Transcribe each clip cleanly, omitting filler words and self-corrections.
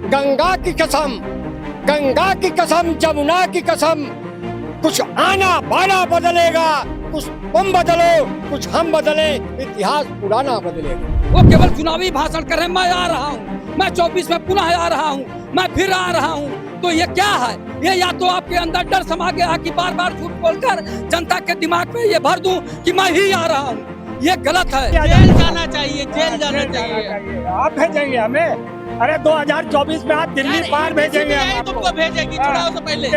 गंगा की कसम, गंगा की कसम, जमुना की कसम, कुछ आना बाना बदलेगा, कुछ तुम बदलो कुछ हम बदले, इतिहास पुराना बदलेगा। वो केवल चुनावी भाषण कर रहे हैं। मैं आ रहा हूँ, मैं 24 में पुनः आ रहा हूँ, मैं फिर आ रहा हूँ। तो ये क्या है? ये या तो आपके अंदर डर समा गया कि बार बार झूठ बोलकर जनता के दिमाग में ये भर दूं कि मैं ही आ रहा हूँ। ये गलत है। जेल जाना चाहिए, जेल जाना चाहिए। आप भेजेंगे हमें? अरे 2024 में आप दिल्ली पार भेजेंगे हम आपको। तुमको भेजेगी चुनाव से पहले।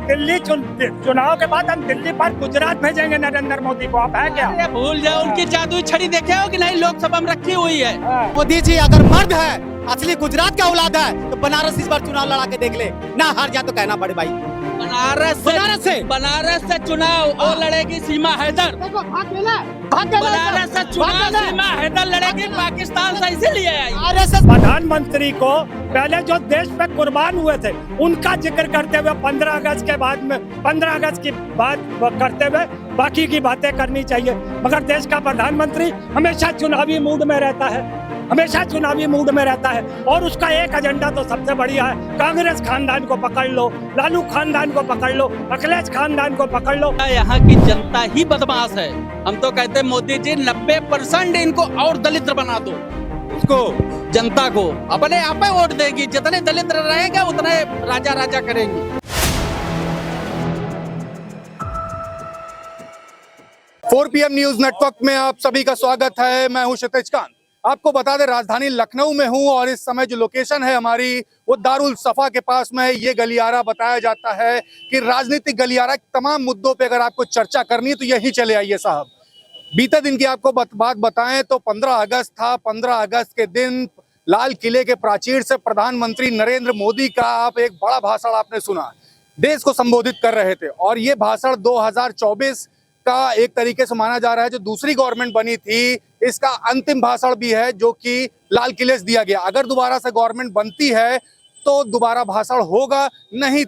दिल्ली चुनाव के बाद हम दिल्ली पार गुजरात भेजेंगे नरेंद्र मोदी को। आप है क्या? अरे भूल जाओ, उनकी जादुई छड़ी देखे हो कि नहीं? लोकसभा में रखी हुई है। मोदी जी अगर मर्द है, असली गुजरात का औलाद है, तो बनारस इस बार चुनाव लड़ा के देख ले, ना हार जा तो कहना पड़े भाई। बनारस से चुनाव वो लड़ेगी सीमा हैदर। बनारस से चुनाव सीमा हैदर लड़ेगी, पाकिस्तान से इसीलिए आई। प्रधानमंत्री को पहले जो देश पे कुर्बान हुए थे उनका जिक्र करते हुए 15 अगस्त के बाद में 15 अगस्त की बात करते हुए बाकी की बातें करनी चाहिए। मगर देश का प्रधानमंत्री हमेशा चुनावी मूड में रहता है, हमेशा चुनावी मूड में रहता है। और उसका एक एजेंडा तो सबसे बढ़िया है, कांग्रेस खानदान को पकड़ लो, लालू खानदान को पकड़ लो, अखिलेश खानदान को पकड़ लो। यहाँ की जनता ही बदमाश है। हम तो कहते हैं मोदी जी 90% इनको और दलित बना दो। इसको जनता को अपने आप वोट देगी। जितने दलित रहेंगे उतने राजा राजा करेंगे। 4 PM न्यूज नेटवर्क में आप सभी का स्वागत है। मैं हूं क्षितिज कांत। आपको बता दें, राजधानी लखनऊ में हूं और इस समय जो लोकेशन है हमारी वो दारुल सफा के पास में। ये गलियारा बताया जाता है कि राजनीतिक गलियारा, तमाम मुद्दों पे अगर आपको चर्चा करनी है तो यही चले आइए साहब। बीते दिन की आपको बात बताएं तो 15 अगस्त था। 15 अगस्त के दिन लाल किले के प्राचीर से प्रधानमंत्री नरेंद्र मोदी का आप एक बड़ा भाषण आपने सुना, देश को संबोधित कर रहे थे। और ये भाषण 2024 का एक तरीके से माना जा रहा है, जो दूसरी गवर्नमेंट बनी थी इसका अंतिम भाषण भी है, जो कि लाल किले से दिया गया। अगर दोबारा से गवर्नमेंट बनती है तो दोबारा भाषण होगा, नहीं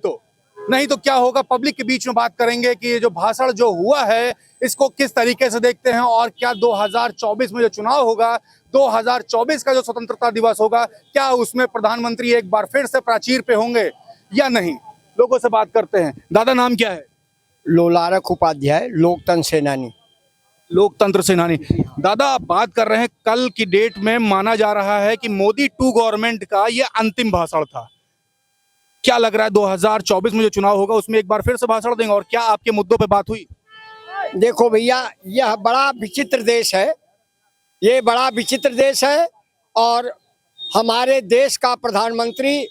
तो क्या होगा, पब्लिक के बीच में बात करेंगे कि ये जो भाषण जो हुआ है इसको किस तरीके से देखते हैं। और क्या 2024 में जो चुनाव होगा, 2024 का जो स्वतंत्रता दिवस होगा, क्या उसमें प्रधानमंत्री एक बार फिर से प्राचीर पे होंगे या नहीं। लोगों से बात करते हैं। दादा, नाम क्या है? लोलारक उपाध्याय, लोकतंत्र सेनानी। लोकतंत्र सेनानी। दादा, आप बात कर रहे हैं कल की डेट में माना जा रहा है कि मोदी 2 गवर्नमेंट का ये अंतिम भाषण था। क्या लग रहा है 2024 में जो चुनाव होगा उसमें एक बार फिर से भाषण देंगे? और क्या आपके मुद्दों पे बात हुई? देखो भैया, यह बड़ा विचित्र देश है, ये बड़ा विचित्र देश है। और हमारे देश का प्रधानमंत्री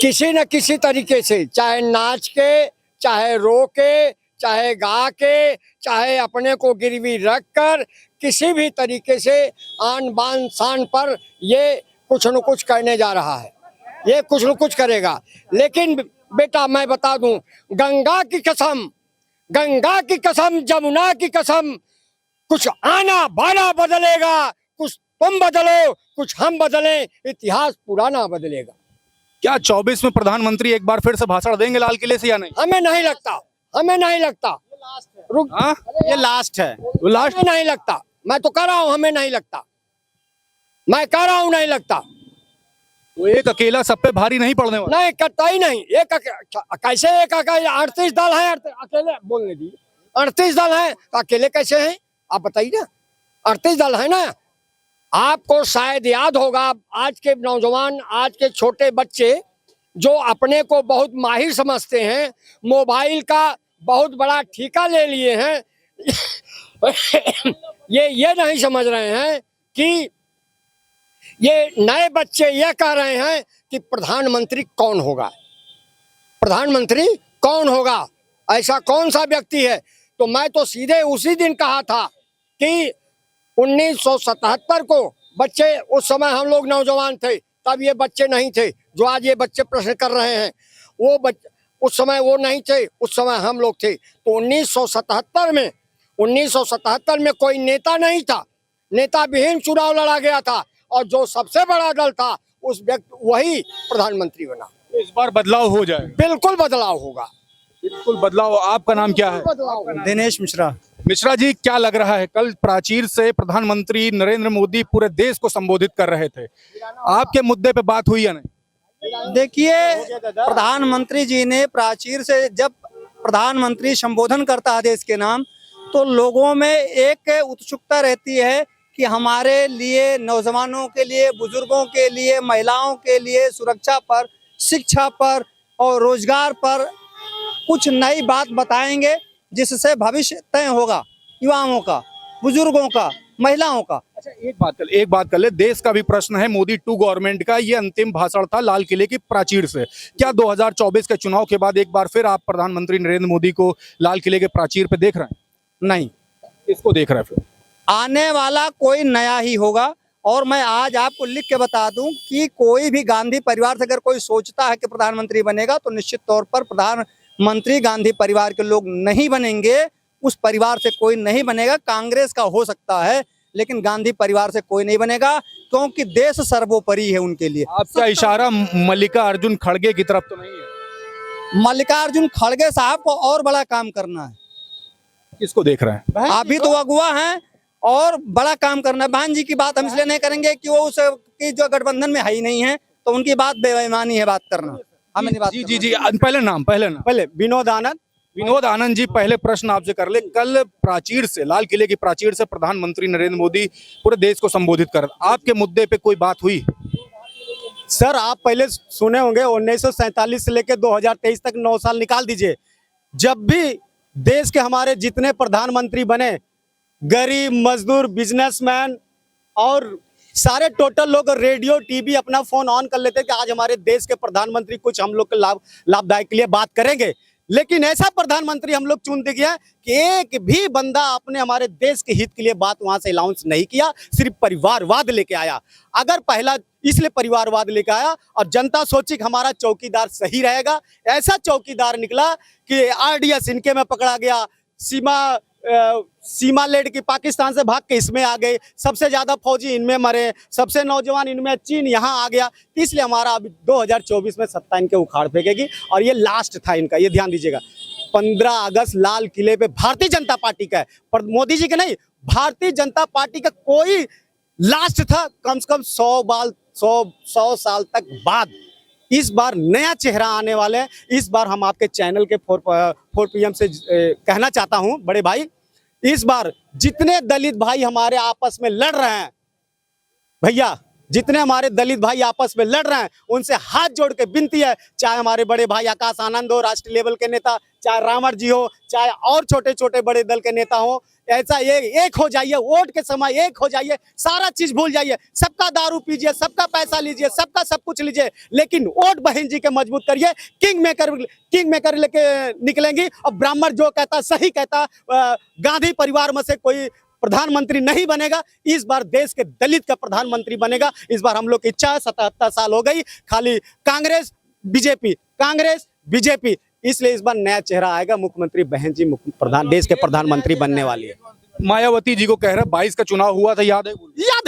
किसी न किसी तरीके से, चाहे नाच के, चाहे रो के, चाहे गा के, चाहे अपने को गिरवी रख कर, किसी भी तरीके से आन बान शान पर ये कुछ न कुछ करने जा रहा है, ये कुछ न कुछ करेगा। लेकिन बेटा मैं बता दूं, गंगा की कसम, गंगा की कसम, जमुना की कसम, कुछ आना बाना बदलेगा, कुछ तुम बदलो कुछ हम बदले, इतिहास पुराना बदलेगा। क्या 24 में प्रधानमंत्री एक बार फिर से भाषण देंगे लाल किले से या नहीं? हमें नहीं लगता, हमें नहीं लगता। रुक, ये लास्ट है। लास्ट नहीं लगता। मैं तो कह रहा हूँ हमें नहीं लगता, मैं कह रहा हूँ नहीं लगता। तो एक अकेला सब पे भारी नहीं पड़ने वाला? नहीं, करता ही नहीं। एक कैसे एक 38 दल है, अकेले बोलने दीजिए। 38 दल है तो अकेले कैसे हैं आप बताइए ना। 38 दल है ना। आपको शायद याद होगा, आज के नौजवान, आज के छोटे बच्चे जो अपने को बहुत माहिर समझते हैं, मोबाइल का बहुत बड़ा ठेका ले लिए हैं ये नहीं समझ रहे हैं कि ये नए बच्चे ये कह रहे हैं कि प्रधानमंत्री कौन होगा, प्रधानमंत्री कौन होगा, ऐसा कौन सा व्यक्ति है। तो मैं तो सीधे उसी दिन कहा था कि 1977 को बच्चे, उस समय हम लोग नौजवान थे, तब ये बच्चे नहीं थे जो आज ये बच्चे प्रश्न कर रहे हैं। वो बच्चे उस समय वो नहीं थे, उस समय हम लोग थे। तो 1977 में कोई नेता नहीं था, नेता विहीन चुनाव लड़ा गया था, और जो सबसे बड़ा दल था उस व्यक्ति वही प्रधानमंत्री बना। इस बार बदलाव हो जाए? बिल्कुल बदलाव होगा, बिल्कुल बदलाव। आपका नाम क्या है? दिनेश मिश्रा। मिश्रा जी, क्या लग रहा है, कल प्राचीर से प्रधानमंत्री नरेंद्र मोदी पूरे देश को संबोधित कर रहे थे, आपके मुद्दे पे बात हुई या नहीं? देखिए, प्रधानमंत्री जी ने प्राचीर से जब प्रधानमंत्री संबोधन करता है देश के नाम, तो लोगों में एक उत्सुकता रहती है कि हमारे लिए, नौजवानों के लिए, बुजुर्गों के लिए, महिलाओं के लिए सुरक्षा पर, शिक्षा पर और रोजगार पर कुछ नई बात बताएंगे, जिससे भविष्य तय होगा युवाओं का, बुजुर्गों का, महिलाओं का। अच्छा, एक बात कर ले, देश का भी प्रश्न है, मोदी 2 गवर्नमेंट का ये अंतिम भाषण था लाल किले की प्राचीर से। क्या 2024 के चुनाव के बाद एक बार फिर आप प्रधानमंत्री नरेंद्र मोदी को लाल किले के प्राचीर पे देख रहे हैं? नहीं, इसको देख रहे हैं फिर? आने वाला कोई नया ही होगा। और मैं आज आपको लिख के बता दूं कि कोई भी गांधी परिवार से अगर कोई सोचता है कि प्रधानमंत्री बनेगा, तो निश्चित तौर पर प्रधानमंत्री गांधी परिवार के लोग नहीं बनेंगे। उस परिवार से कोई नहीं बनेगा। कांग्रेस का हो सकता है, लेकिन गांधी परिवार से कोई नहीं बनेगा, क्योंकि देश सर्वोपरि है उनके लिए। आपका इशारा मल्लिकार्जुन खड़गे की तरफ तो नहीं है? मल्लिकार्जुन खड़गे साहब को और बड़ा काम करना है। किसको देख रहे हैं? अभी तो अगुआ हैं और बड़ा काम करना है। बहन जी की बात हम इसलिए नहीं करेंगे कि वो उसकी जो गठबंधन में है ही नहीं है, तो उनकी बात बेईमानी है बात करना। हमें नहीं बात जी जी जी, पहले नाम पहले विनोद आनंद। विनोद आनंद जी, पहले प्रश्न आपसे कर ले, कल प्राचीर से, लाल किले की प्राचीर से प्रधानमंत्री नरेंद्र मोदी पूरे देश को संबोधित कर, आपके मुद्दे पे कोई बात हुई? सर, आप पहले सुने होंगे 1947 से लेकर 2023 तक 9 साल निकाल दीजिए। जब भी देश के हमारे जितने प्रधानमंत्री बने, गरीब, मजदूर, बिजनेसमैन और सारे टोटल लोग रेडियो, टीवी, अपना फोन ऑन कर लेते कि आज हमारे देश के प्रधानमंत्री कुछ हम लोग के लाभदायक के लिए बात करेंगे। लेकिन ऐसा प्रधानमंत्री हम लोग चुन दिया कि एक भी बंदा अपने हमारे देश के हित के लिए बात वहां से अनाउंस नहीं किया, सिर्फ परिवारवाद लेके आया। अगर पहला इसलिए परिवारवाद लेके आया और जनता सोची कि हमारा चौकीदार सही रहेगा, ऐसा चौकीदार निकला कि आरडीएस इनके में पकड़ा गया, सीमा लेड की पाकिस्तान से भाग के इसमें आ गए, सबसे ज्यादा फौजी इनमें मरे, सबसे नौजवान इनमें, चीन यहाँ आ गया। इसलिए हमारा अभी 2024 में सत्ता इनके उखाड़ फेंकेगी और ये लास्ट था इनका, ये ध्यान दीजिएगा। 15 अगस्त लाल किले पे भारतीय जनता पार्टी का है, पर मोदी जी का नहीं, भारतीय जनता पार्टी का कोई लास्ट था। कम से कम 100 साल तक बाद इस बार नया चेहरा आने वाले हैं। इस बार हम आपके चैनल के 4 PM से कहना चाहता हूं, बड़े भाई, इस बार जितने दलित भाई हमारे आपस में लड़ रहे हैं, भैया जितने हमारे दलित भाई आपस में लड़ रहे हैं, उनसे हाथ जोड़ के विनती है, चाहे हमारे बड़े भाई आकाश आनंद हो, राष्ट्रीय लेवल के नेता, चाहे रावण जी हो, चाहे और छोटे छोटे बड़े दल के नेता हो, ऐसा एक हो जाइए, वोट के समय एक हो जाइए, सारा चीज भूल जाइए, सबका दारू पीजिए, सबका पैसा लीजिए, सबका सब कुछ लीजिए, लेकिन वोट बहन जी के मजबूत करिए। किंग मेकर लेके निकलेंगी। और ब्राह्मण जो कहता सही कहता, गांधी परिवार में से कोई प्रधानमंत्री नहीं बनेगा, इस बार देश के दलित का प्रधानमंत्री बनेगा। इस बार हम लोग की इच्छा है, 77 साल हो गई खाली कांग्रेस बीजेपी, इसलिए इस बार नया चेहरा आएगा। मुख्यमंत्री बहन जी देश के प्रधानमंत्री बनने वाली है। मायावती जी को कह रहे, 22 का चुनाव हुआ था, याद है?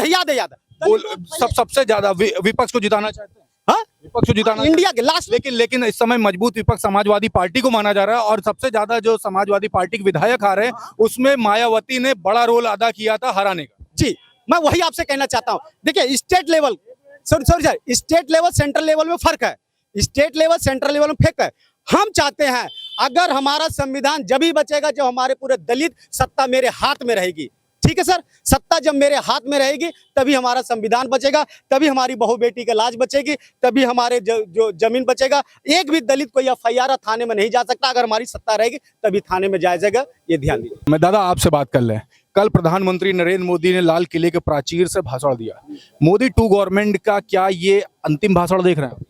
याद है। सबसे ज्यादा विपक्ष को जिताना चाहते हैं? हाँ, विपक्ष को जिताना इंडिया के लास्ट। लेकिन इस समय मजबूत विपक्ष समाजवादी पार्टी को माना जा रहा है, और सबसे ज्यादा जो समाजवादी पार्टी के विधायक आ रहे हैं, उसमें मायावती ने बड़ा रोल अदा किया था हराने का। जी, मैं वही आपसे कहना चाहता हूँ। देखिए, state level, state level central level में फर्क है। स्टेट लेवल सेंट्रल लेवल में फर्क है। हम चाहते हैं अगर हमारा संविधान जब ही बचेगा जब हमारे पूरे दलित, सत्ता मेरे हाथ में रहेगी। ठीक है सर, सत्ता जब मेरे हाथ में रहेगी तभी हमारा संविधान बचेगा, तभी हमारी बहू बेटी का लाज बचेगी, तभी हमारे जो जमीन बचेगा। एक भी दलित कोई FIR थाने में नहीं जा सकता। अगर हमारी सत्ता रहेगी तभी थाने में जाया जाएगा, ये ध्यान दीजिए। मैं दादा आपसे बात कर लें, कल प्रधानमंत्री नरेंद्र मोदी ने लाल किले के प्राचीर से भाषण दिया। मोदी 2 गवर्नमेंट का क्या ये अंतिम भाषण देख रहे हैं?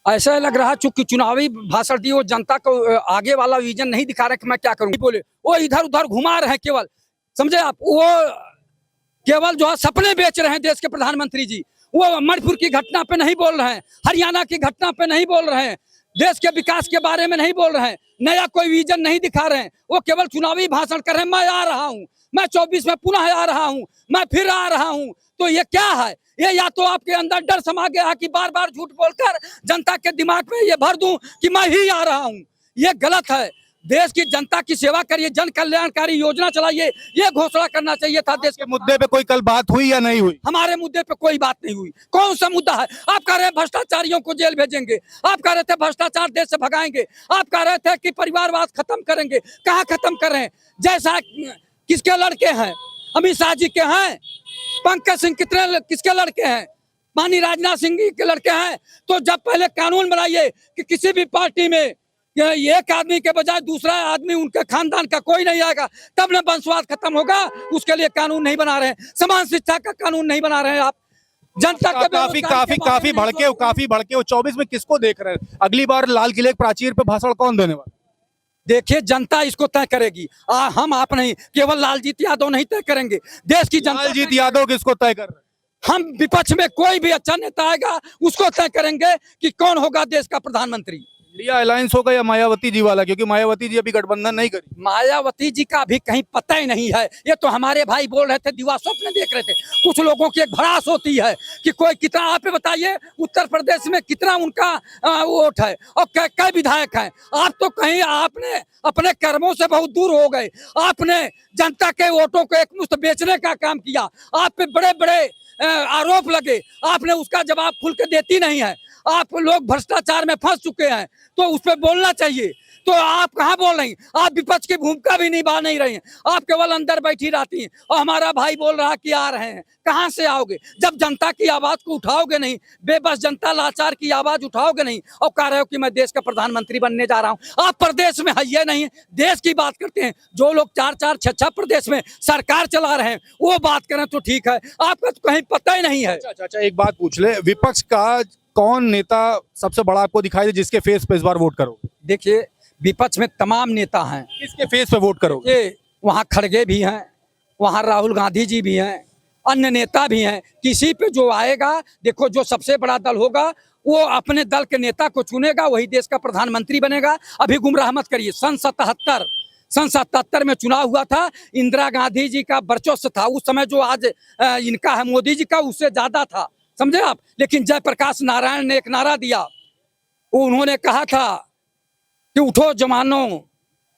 ऐसा लग रहा, चूंकि चुनावी भाषण दिए, वो जनता को आगे वाला विजन नहीं दिखा रहे कि मैं क्या करूं। बोले वो इधर उधर घुमा रहे हैं, केवल समझे आप, वो केवल जो है सपने बेच रहे हैं देश के प्रधानमंत्री जी। वो मणिपुर की घटना पे नहीं बोल रहे हैं, हरियाणा की घटना पे नहीं बोल रहे हैं, देश के विकास के बारे में नहीं बोल रहे हैं, नया कोई विजन नहीं दिखा रहे हैं। वो केवल चुनावी भाषण कर रहे हैं, मैं आ रहा हूँ, मैं 24 में पुनः आ रहा हूँ, मैं फिर आ रहा हूँ। तो ये क्या है? ये या तो आपके अंदर डर समा गया कि बार बार झूठ बोलकर जनता के दिमाग में ये भर दूं कि मैं ही आ रहा हूँ। ये गलत है। देश की जनता की सेवा करिए, जन कल्याणकारी योजना चलाइए, ये घोषणा करना चाहिए था देश के मुद्दे पे कोई कल बात हुई या नहीं हुई? हमारे मुद्दे पे कोई बात नहीं हुई। कौन सा मुद्दा है? आप कह रहे हैं भ्रष्टाचारियों को जेल भेजेंगे, आप कह रहे थे भ्रष्टाचार देश से भगाएंगे, आप कह रहे थे कि परिवारवाद खत्म करेंगे। कहाँ खत्म कर रहे हैं? जैसा किसके लड़के हैं? अमित शाह जी के हैं? पंकज सिंह किसके लड़के हैं? माननीय राजनाथ सिंह के लड़के हैं। तो जब पहले कानून बनाइए कि किसी भी पार्टी में एक आदमी के बजाय दूसरा आदमी उनके खानदान का कोई नहीं आएगा, तब न वंशवाद खत्म होगा। उसके लिए कानून नहीं बना रहे हैं, समान शिक्षा का कानून नहीं बना रहे हैं आप। जनता के काफी भड़के हो। 24 में किसको देख रहे हैं? अगली बार लाल किले के प्राचीर पे भाषण कौन देने वाला? देखिए, जनता इसको तय करेगी। हम आप नहीं, केवल लालजीत यादव नहीं तय करेंगे, देश की जनता। लालजीत यादव किसको तय कर रहे हैं? हम विपक्ष में कोई भी अच्छा नेता आएगा उसको तय करेंगे कि कौन होगा देश का प्रधानमंत्री। इंडिया अलायंस होगा या मायावती जी वाला? क्योंकि मायावती जी अभी गठबंधन नहीं करी। मायावती जी का अभी कहीं पता ही नहीं है। ये तो हमारे भाई बोल रहे थे, दिवा स्वप्न देख रहे थे। कुछ लोगों की एक भड़ास होती है कि कोई कितना, आप बताइए उत्तर प्रदेश में कितना उनका वोट है और कई विधायक हैं। आप तो कहीं आपने अपने कर्मों से बहुत दूर हो गए। आपने जनता के वोटों को एक मुश्त बेचने का काम किया। आप पे बड़े बड़े आरोप लगे, आपने उसका जवाब खुल के देती नहीं है। आप लोग भ्रष्टाचार में फंस चुके हैं, तो उस पर बोलना चाहिए। तो आप कहाँ बोल रही? आप विपक्ष की भूमिका भी निभा नहीं रही हैं, आप केवल अंदर बैठी रहती हैं। और हमारा भाई बोल रहा कि आ रहे हैं, कहाँ से आओगे जब जनता की आवाज को उठाओगे नहीं? बेबस जनता लाचार की आवाज उठाओगे नहीं और कह रहे हो कि मैं देश का प्रधानमंत्री बनने जा रहा हूँ। आप प्रदेश में है ये नहीं, देश की बात करते हैं। जो लोग 4-4, 6-6 प्रदेश में सरकार चला रहे हैं वो बात करें तो ठीक है, आपका तो कहीं पता ही नहीं है। अच्छा, एक बात पूछ ले, विपक्ष का कौन नेता सबसे बड़ा आपको दिखाई दे जिसके फेस पे इस बार वोट करो? देखिए, विपक्ष में तमाम नेता हैं। किसके फेस पे वोट करो? ये वहाँ खड़गे भी हैं, वहाँ राहुल गांधी जी भी हैं, अन्य नेता भी हैं। किसी पे जो आएगा, देखो जो सबसे बड़ा दल होगा वो अपने दल के नेता को चुनेगा, वही देश का प्रधानमंत्री बनेगा। अभी गुमराह मत करिए। सन 77 में चुनाव हुआ था, इंदिरा गांधी जी का वर्चस्व था उस समय, जो आज इनका है मोदी जी का, उससे ज्यादा था, समझे आप। लेकिन जयप्रकाश नारायण ने एक नारा दिया, उन्होंने कहा था कि उठो जवानों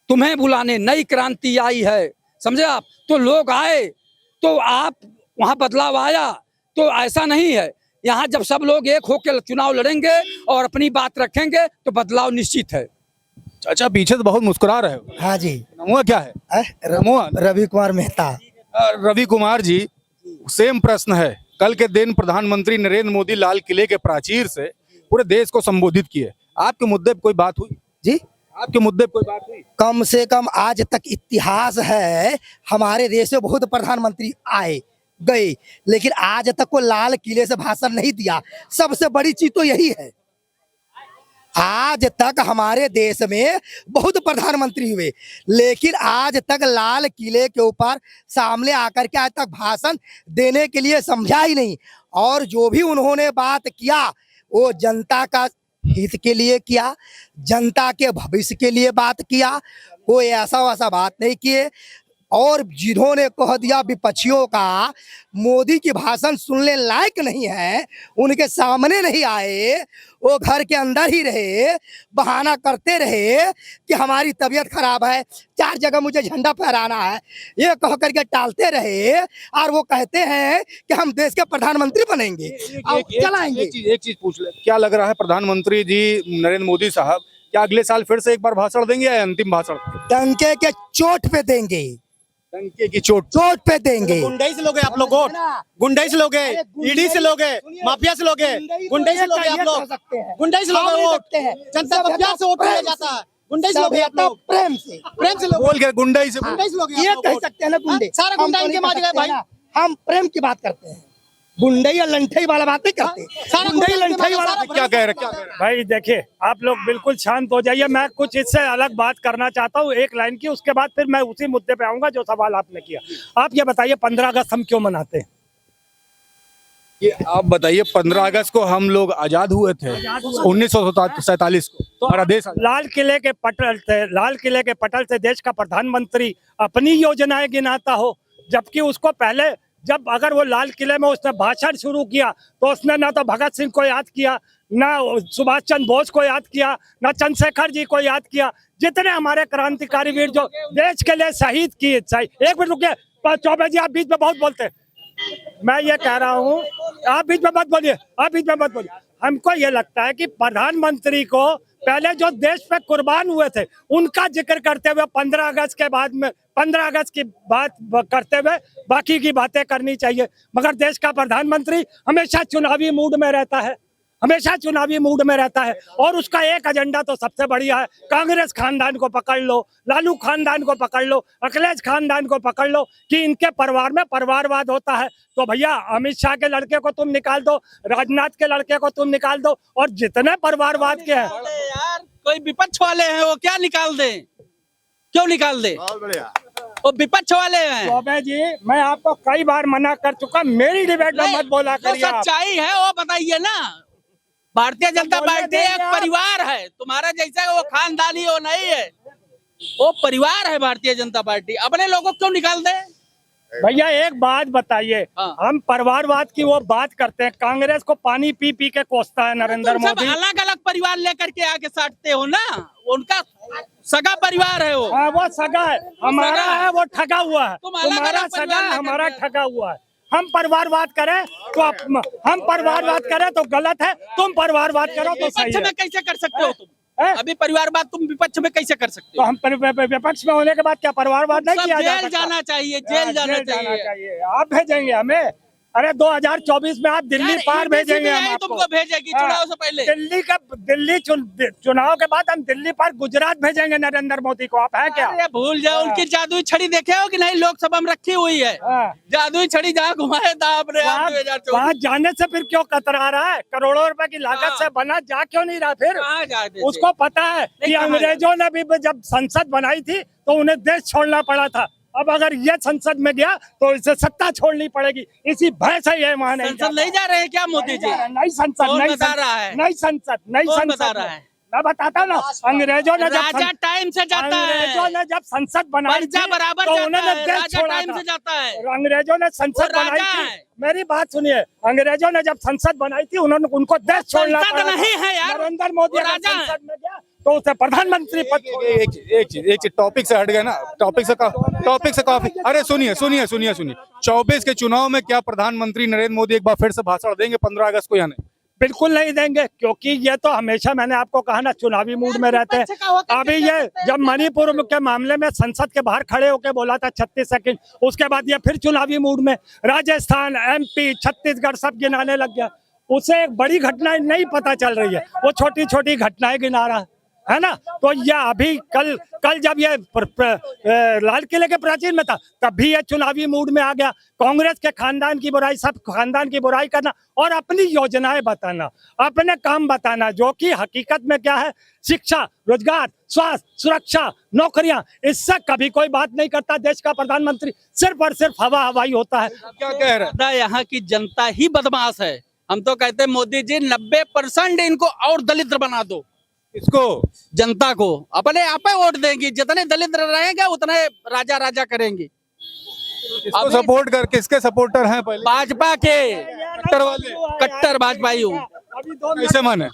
तुम्हें बुलाने नई क्रांति आई है, समझे आप। तो लोग आए तो आप वहां बदलाव आया। तो ऐसा नहीं है, यहाँ जब सब लोग एक होकर चुनाव लड़ेंगे और अपनी बात रखेंगे तो बदलाव निश्चित है। अच्छा, पीछे तो बहुत मुस्कुरा रहे हो। हाँ जी। नमुआ क्या है? नमुआ रवि कुमार मेहता। रवि कुमार जी, सेम प्रश्न है। कल के दिन प्रधानमंत्री नरेंद्र मोदी लाल किले के प्राचीर से पूरे देश को संबोधित किए। आपके मुद्दे पे कोई बात हुई जी? आपके मुद्दे पे कोई बात हुई? कम से कम आज तक इतिहास है, हमारे देश में बहुत प्रधानमंत्री आए गए, लेकिन आज तक को लाल किले से भाषण नहीं दिया। सबसे बड़ी चीज तो यही है, आज तक हमारे देश में बहुत प्रधानमंत्री हुए, लेकिन आज तक लाल किले के ऊपर सामने आकर के आज तक भाषण देने के लिए समझा ही नहीं। और जो भी उन्होंने बात किया वो जनता का हित के लिए किया, जनता के भविष्य के लिए बात किया, कोई ऐसा वैसा बात नहीं किए। और जिन्होंने कह दिया विपक्षियों का मोदी की भाषण सुनने लायक नहीं है, उनके सामने नहीं आए, वो घर के अंदर ही रहे, बहाना करते रहे कि हमारी तबीयत खराब है, 4 जगह मुझे झंडा फहराना है, ये कह करके टालते रहे। और वो कहते हैं कि हम देश के प्रधानमंत्री बनेंगे और चलाएंगे। एक चीज पूछ ले, क्या लग रहा है प्रधानमंत्री जी नरेंद्र मोदी साहब क्या अगले साल फिर से एक बार भाषण देंगे या अंतिम भाषण? डंके के चोट पे देंगे, डंके की चोट पे देंगे। गुंडई से लोगे आप लोग वोट, गुंडई से लोगे, ईडी से लोगे, माफिया से लोगे, गुंडई से लोगे आप लोग, गुंडई से लोगे वोट। जनता को प्यार से वोट दिया जाता है, गुंडई से लोगे आप लोग, प्रेम से लोगे। बोल के गुंडई से लोगे, ये कह सकते हैं ना गुंडे, सारा गुंडा इनके मार गए भाई। हम प्रेम की बात करते हैं, गुंडई या लंठई वाला बात नहीं करते। सारा गुंडई लंठई वाला क्या कह रहे? भाई देखिए, आप लोग बिल्कुल शांत हो जाइए। मैं कुछ इससे अलग बात करना चाहता हूँ, एक लाइन की, उसके बाद फिर मैं उसी मुद्दे पे आऊंगा जो सवाल आपने किया। आप ये बताइए 15 अगस्त हम क्यों मनाते हैं? ये आप बताइए, 15 अगस्त को हम लोग आजाद हुए थे 1947 को, तो हमारा देश लाल किले के पटल से देश का प्रधानमंत्री अपनी योजनाएं गिनाता हो, जबकि उसको पहले जब अगर वो लाल किले में उसने भाषण शुरू किया तो उसने ना तो भगत सिंह को याद किया, ना सुभाष चंद्र बोस को याद किया, ना चंद्रशेखर जी को याद किया, जितने हमारे क्रांतिकारी वीर जो देश के लिए शहीद किए। एक मिनट रुकिए चौबे जी, आप बीच में बहुत बोलते हैं। मैं ये कह रहा हूँ, आप बीच में मत बोलिए, आप बीच में मत बोलिए। हमको ये लगता है कि प्रधानमंत्री को पहले जो देश पे कुर्बान हुए थे उनका जिक्र करते हुए 15 अगस्त के बाद में 15 अगस्त की बात करते हुए बाकी की बातें करनी चाहिए। मगर देश का प्रधानमंत्री हमेशा चुनावी मूड में रहता है, हमेशा चुनावी मूड में रहता है और उसका एक एजेंडा तो सबसे बढ़िया है, कांग्रेस खानदान को पकड़ लो, लालू खानदान को पकड़ लो, अखिलेश खानदान को पकड़ लो कि इनके परिवार में परिवारवाद होता है। तो भैया अमित शाह के लड़के को तुम निकाल दो, राजनाथ के लड़के को तुम निकाल दो, और जितने परिवारवाद के हैं यार कोई विपक्ष वाले हैं वो क्या निकाल दें, क्यों निकाल दे? वो विपक्ष वाले हैं। चौबे जी, मैं आपको कई बार मना कर चुका, मेरी डिबेट में मत बोला करिए। सच्चाई है वो बताइए ना। भारतीय जनता पार्टी एक परिवार है, तुम्हारा जैसा वो खानदानी वो नहीं है, वो परिवार है भारतीय जनता पार्टी। अपने लोगों को क्यों निकाल दे? भैया एक बात बताइए, हाँ। हम परिवारवाद की वो बात करते हैं, कांग्रेस को पानी पी पी के कोसता है नरेंद्र मोदी। अलग अलग परिवार लेकर के आके साटते हो ना, उनका सगा परिवार है वो। हाँ वो सगा है, हमारा है वो ठगा हुआ है। तुम्हारा सगा है, हमारा ठगा हुआ है। हम परिवारवाद करें तो हम परिवारवाद करें तो गलत है, तुम परिवारवाद करो तो सही है। में कैसे कर सकते हो तुम? अभी परिवारवाद तुम विपक्ष में कैसे कर सकते तो हो? हम विपक्ष में होने के बाद क्या परिवारवाद नहीं किया जा सकता? जेल जाना चाहिए, जेल जाना चाहिए। आप भेजेंगे हमें? अरे 2024 में आप दिल्ली पार भेजेंगे हम आपको। तुमको भेजेगी चुनाव से पहले। दिल्ली चुनाव के बाद हम दिल्ली पार गुजरात भेजेंगे नरेंद्र मोदी को। आप है क्या? अरे भूल जाओ, उनकी जादुई छड़ी देखे हो कि नहीं? लोकसभा में रखी हुई है जादुई छड़ी, जहाँ घुमाए था आपने। वहाँ जाने से फिर क्यों कतरा रहा है? करोड़ों रुपए की लागत से बना, जा क्यों नहीं रहा? फिर उसको पता है कि अंग्रेजों ने भी जब संसद बनाई थी तो उन्हें देश छोड़ना पड़ा था। अब अगर ये संसद में गया तो इसे सत्ता छोड़नी पड़ेगी, इसी भय से ये वहाँ नहीं संसद नहीं जा रहे हैं क्या मोदी जी? नहीं संसद, नहीं बता रहा है, नहीं संसद, नहीं संसद रहा है। मैं बताता ना, अंग्रेजों ने राजा टाइम से जाता है, अंग्रेजों ने जब संसद बनाई थी बराबर तो उन्होंने देश राजा छोड़ा टाइम था। से जाता है। अंग्रेजों ने संसद बनाई थी, मेरी बात सुनिए, अंग्रेजों ने जब संसद बनाई थी उन्होंने उनको देश छोड़ना पड़ा। नहीं है यार, नरेंद्र मोदी संसद में गया तो उसे प्रधानमंत्री पद। एक चीज टॉपिक से हट गए ना, टॉपिक से काफी। अरे सुनिए 24 के चुनाव में क्या प्रधानमंत्री नरेंद्र मोदी एक बार फिर से भाषण देंगे 15 अगस्त को या नहीं? बिल्कुल नहीं देंगे, क्योंकि ये तो हमेशा मैंने आपको कहा ना चुनावी मूड में रहते हैं। अभी ये जब मणिपुर के मामले में संसद के बाहर खड़े होकर बोला था 36 सेकंड, उसके बाद ये फिर चुनावी मूड में राजस्थान, MP, छत्तीसगढ़ सब गिनाने लग गया। उसे एक बड़ी घटना नहीं पता चल रही है, वो छोटी छोटी घटनाएं गिना रहा है ना। तो ये अभी कल जब ये लाल किले के प्राचीन में था तब भी ये चुनावी मूड में आ गया। कांग्रेस के खानदान की बुराई, सब खानदान की बुराई करना और अपनी योजनाएं बताना, अपने काम बताना, जो कि हकीकत में क्या है, शिक्षा, रोजगार, स्वास्थ्य, सुरक्षा, नौकरियां, इससे कभी कोई बात नहीं करता देश का प्रधानमंत्री। सिर्फ और सिर्फ हवा हवाई होता है। क्या कह रहा है? यहाँ की जनता ही बदमाश है। हम तो कहते हैं मोदी जी 90% इनको और दलित बना दो। इसको जनता को अपने आप ही वोट देंगी, जितने दलित रहेंगे उतने राजा राजा करेंगे। इसको सपोर्ट कर, किसके सपोर्टर हैं पहले? भाजपा के कट्टर वाले, कट्टर भाजपाई हूँ। कैसे माने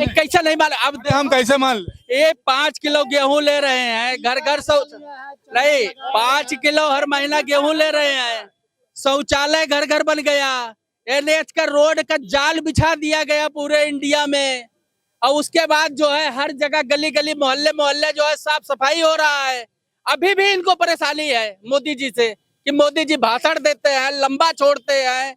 कैसे नहीं माने? अब हम कैसे मान ले? ये 5 किलो गेहूं ले रहे हैं, घर नहीं 5 किलो हर महीना गेहूं ले रहे हैं। शौचालय घर बन गया, NH का रोड का जाल बिछा दिया गया पूरे इंडिया में। और उसके बाद जो है हर जगह गली गली मोहल्ले जो है साफ सफाई हो रहा है। अभी भी इनको परेशानी है मोदी जी से कि मोदी जी भाषण देते हैं, लंबा छोड़ते हैं।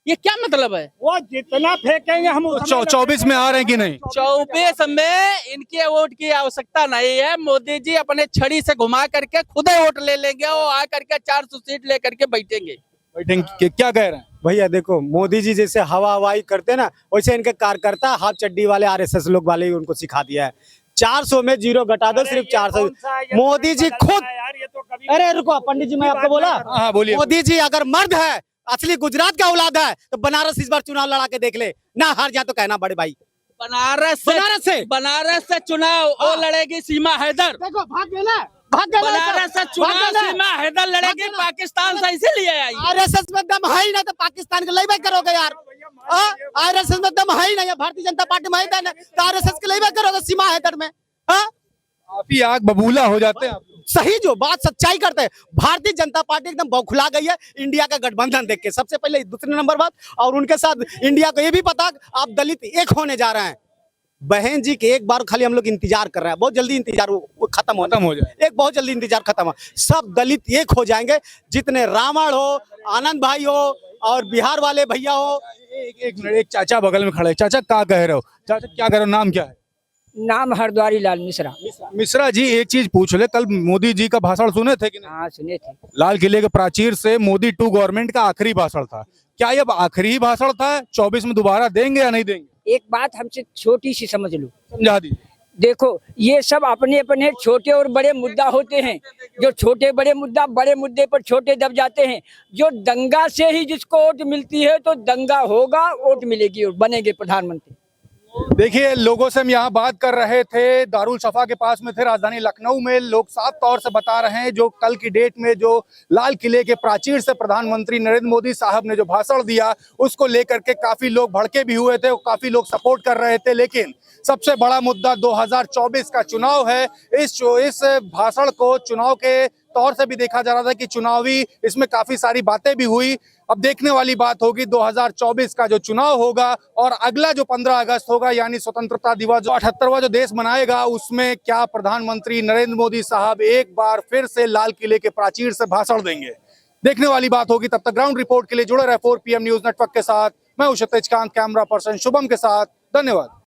ये क्या मतलब है? वो जितना फेंकेंगे हम 24 में आ रहे हैं कि नहीं? 24 में इनके वोट की आवश्यकता नहीं है। मोदी जी अपने छड़ी से घुमा करके खुद ही वोट ले लेंगे और आ करके 400 सीट लेकर के बैठेंगे। क्या कह रहे हैं भैया? देखो मोदी जी जैसे हवा हवाई करते ना, वैसे इनके कार्यकर्ता हाफ चड्डी वाले RSS लोग वाले उनको सिखा दिया है। 400 में 0 घटा दो, सिर्फ 400। मोदी जी खुद, अरे रुको पंडित जी, मैं आपको बोला, हाँ बोलिए। मोदी जी अगर मर्द है, असली गुजरात का औलाद है, तो बनारस इस बार चुनाव लड़ा के देख ले ना, हार जा तो कहना बड़े भाई। बनारस से चुनाव वो लड़ेगी सीमा हैदर। देखो भाग गए ना, भाग गए ना बनारस से भाग चुनाव गए ना। सीमा हैदर लड़ेगी पाकिस्तान से, इसीलिए आई। आरएसएस में दम है ही ना तो पाकिस्तान के लेबे करोगे यार। आरएसएस में दम है ही नहीं, भारतीय जनता पार्टी में है ना तो आरएसएस के लेबे करोगे सीमा हैदर में। काफी आग बबूला हो जाते हैं आप लोग। सही जो बात सच्चाई करते हैं। भारतीय जनता पार्टी एकदम बौखला गई है इंडिया का गठबंधन देख के, सबसे पहले। दूसरे नंबर बात, और उनके साथ इंडिया को ये भी पता आप दलित एक होने जा रहे हैं। बहन जी के एक बार खाली हम लोग इंतजार कर रहे हैं, बहुत जल्दी इंतजार वो खत्म हो जाए, एक बहुत जल्दी इंतजार खत्म हो, सब दलित एक हो जाएंगे। जितने रावण हो, आनंद भाई हो और बिहार वाले भैया हो। एक चाचा बगल में खड़े हैं। चाचा क्या कह रहे हो? चाचा क्या कह रहे हो? नाम क्या है? नाम हरद्वारी लाल मिश्रा। मिश्रा जी, एक चीज पूछ ले, कल मोदी जी का भाषण सुने थे कि नहीं? हाँ सुने थे। लाल किले के प्राचीर से मोदी टू गवर्नमेंट का आखिरी भाषण था। क्या ये आखिरी ही भाषण था? 24 में दोबारा देंगे या नहीं देंगे? एक बात हमसे छोटी सी समझ लो, समझा दी। देखो ये सब अपने अपने छोटे और बड़े मुद्दा होते हैं। जो छोटे बड़े मुद्दे पर छोटे दब जाते हैं। जो दंगा से ही जिसको वोट मिलती है तो दंगा होगा, वोट मिलेगी और बनेंगे प्रधानमंत्री। देखिए, लोगों से हम यहाँ बात कर रहे थे, दारुल सफा के पास में थे, राजधानी लखनऊ में। लोग साफ तौर से बता रहे हैं जो कल की डेट में जो लाल किले के प्राचीर से प्रधानमंत्री नरेंद्र मोदी साहब ने जो भाषण दिया, उसको लेकर के काफी लोग भड़के भी हुए थे, काफी लोग सपोर्ट कर रहे थे। लेकिन सबसे बड़ा मुद्दा 2024 का चुनाव है। इस भाषण को चुनाव के तौर से भी देखा जा रहा था कि चुनावी इसमें काफी सारी बातें भी हुई। अब देखने वाली बात होगी 2024 का जो चुनाव होगा और अगला जो 15 अगस्त होगा, यानी स्वतंत्रता दिवस जो 78वां जो देश मनाएगा, उसमें क्या प्रधानमंत्री नरेंद्र मोदी साहब एक बार फिर से लाल किले के प्राचीर से भाषण देंगे? देखने वाली बात होगी। तब तक ग्राउंड रिपोर्ट के लिए जुड़े रहे 4 PM न्यूज नेटवर्क के साथ। मैं हूं क्षितिज कांत, कैमरा पर्सन शुभम के साथ। धन्यवाद।